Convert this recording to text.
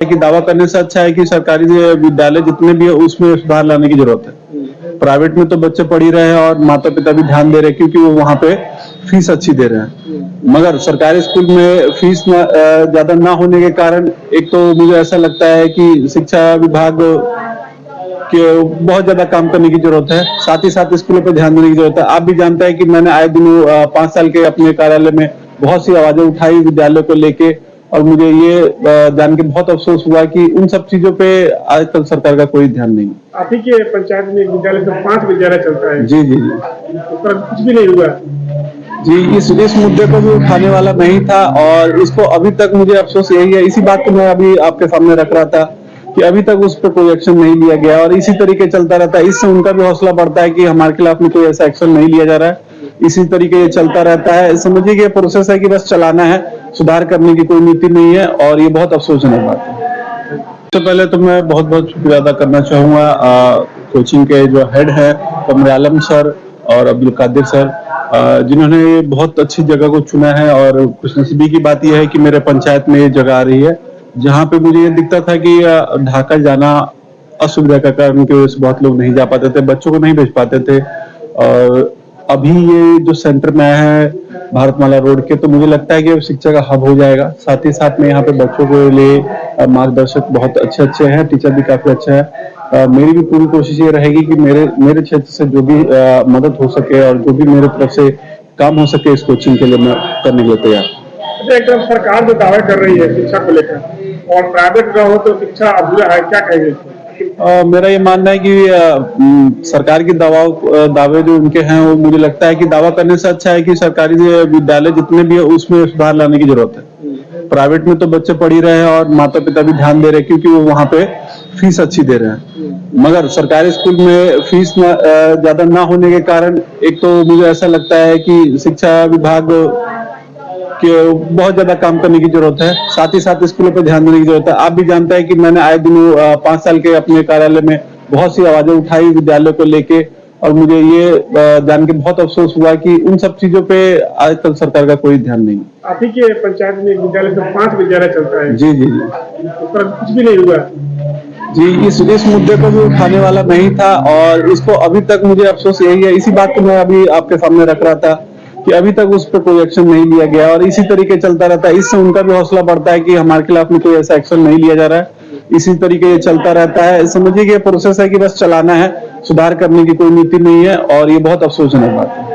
कि दावा करने से अच्छा है कि सरकारी विद्यालय जितने भी है उसमें सुधार लाने की जरूरत है। प्राइवेट में तो बच्चे पढ़ ही रहे हैं और माता पिता भी ध्यान दे रहे हैं क्योंकि वो वहाँ पे फीस अच्छी दे रहे हैं। मगर सरकारी स्कूल में फीस ज्यादा ना होने के कारण एक तो मुझे ऐसा लगता है कि शिक्षा विभाग के बहुत ज्यादा काम करने की जरूरत है, साथ ही साथ स्कूलों पर ध्यान देने की जरूरत है। आप भी जानते हैं कि मैंने आए दिनों 5 साल के अपने कार्यालय में बहुत सी आवाजें उठाई विद्यालय को लेके, और मुझे ये जान के बहुत अफसोस हुआ कि उन सब चीजों पे आज तक सरकार का कोई ध्यान नहीं। आप ही के पंचायत में एक विद्यालय से 5 विद्यालय चलता है। जी जी जी, उस पर कुछ भी नहीं हुआ। जी इस मुद्दे को भी उठाने वाला मैं ही था, और इसको अभी तक मुझे अफसोस यही है, इसी बात को मैं अभी आपके सामने रख रहा था कि अभी तक उस पर कोई एक्शन नहीं लिया गया और इसी तरीके चलता रहता है। इससे उनका भी हौसला बढ़ता है कि हमारे खिलाफ में कोई ऐसा एक्शन नहीं लिया जा रहा है। इसी तरीके ये चलता रहता है। समझिए कि ये प्रोसेस है कि बस चलाना है, सुधार करने की कोई नीति नहीं है, और ये बहुत अफसोसजनक बात है। सबसे पहले तो मैं बहुत बहुत शुक्रिया अदा करना चाहूंगा कोचिंग के जो हेड है कमर आलम सर और अब्दुल कादिर सर, जिन्होंने बहुत अच्छी जगह को चुना है। और खुशनसीबी की बात यह है कि मेरे पंचायत में ये जगह आ रही है जहाँ पे मुझे ये दिखता था कि ढाका जाना असुविधा का कारण की वजह से बहुत लोग नहीं जा पाते थे, बच्चों को नहीं भेज पाते थे। और अभी ये जो सेंटर में आया है भारतमाला रोड के, तो मुझे लगता है कि शिक्षा का हब हो जाएगा। साथ ही साथ में यहाँ पे बच्चों के लिए मार्गदर्शक बहुत अच्छे अच्छे हैं, टीचर भी काफी अच्छा है। मेरी भी पूरी कोशिश ये रहेगी कि मेरे क्षेत्र से जो भी मदद हो सके और जो भी मेरे तरफ से काम हो सके इस कोचिंग के लिए मैं करने के लिए तैयार। एकदम सरकार जो दावे कर रही है शिक्षा को लेकर, और प्राइवेट का हो तो शिक्षा अधूरा है, क्या कहेंगे? मेरा ये मानना है कि सरकार की दावे जो उनके हैं वो मुझे लगता है कि दावा करने से अच्छा है कि सरकारी विद्यालय जितने भी है उसमें सुधार लाने की जरूरत है। प्राइवेट में तो बच्चे पढ़ ही रहे हैं और माता पिता भी ध्यान दे रहे हैं क्योंकि वो वहाँ पे फीस अच्छी दे रहे हैं। मगर सरकारी स्कूल में फीस ज्यादा ना होने के कारण एक तो मुझे ऐसा लगता है कि शिक्षा विभाग कि बहुत ज्यादा काम करने की जरूरत है, साथ ही साथ स्कूलों पर ध्यान देने की जरूरत है। आप भी जानते हैं कि मैंने आए दिनों 5 साल के अपने कार्यालय में बहुत सी आवाजें उठाई विद्यालय को लेके, और मुझे ये जान के बहुत अफसोस हुआ कि उन सब चीजों पे आज तक सरकार का कोई ध्यान नहीं। आप ही के पंचायत में एक विद्यालय से 5 विद्यालय चलता है। जी जी जी, उस पर कुछ भी नहीं हुआ। जी इस मुद्दे को भी उठाने वाला मैं ही था, और इसको अभी तक मुझे अफसोस यही है, इसी बात को मैं अभी आपके सामने रख रहा था कि अभी तक उस पर कोई एक्शन नहीं लिया गया और इसी तरीके चलता रहता है। इससे उनका भी हौसला बढ़ता है कि हमारे खिलाफ में कोई ऐसा एक्शन नहीं लिया जा रहा है। इसी तरीके ये चलता रहता है। समझिए कि ये प्रोसेस है कि बस चलाना है, सुधार करने की कोई नीति नहीं है, और ये बहुत अफसोसजनक बात है।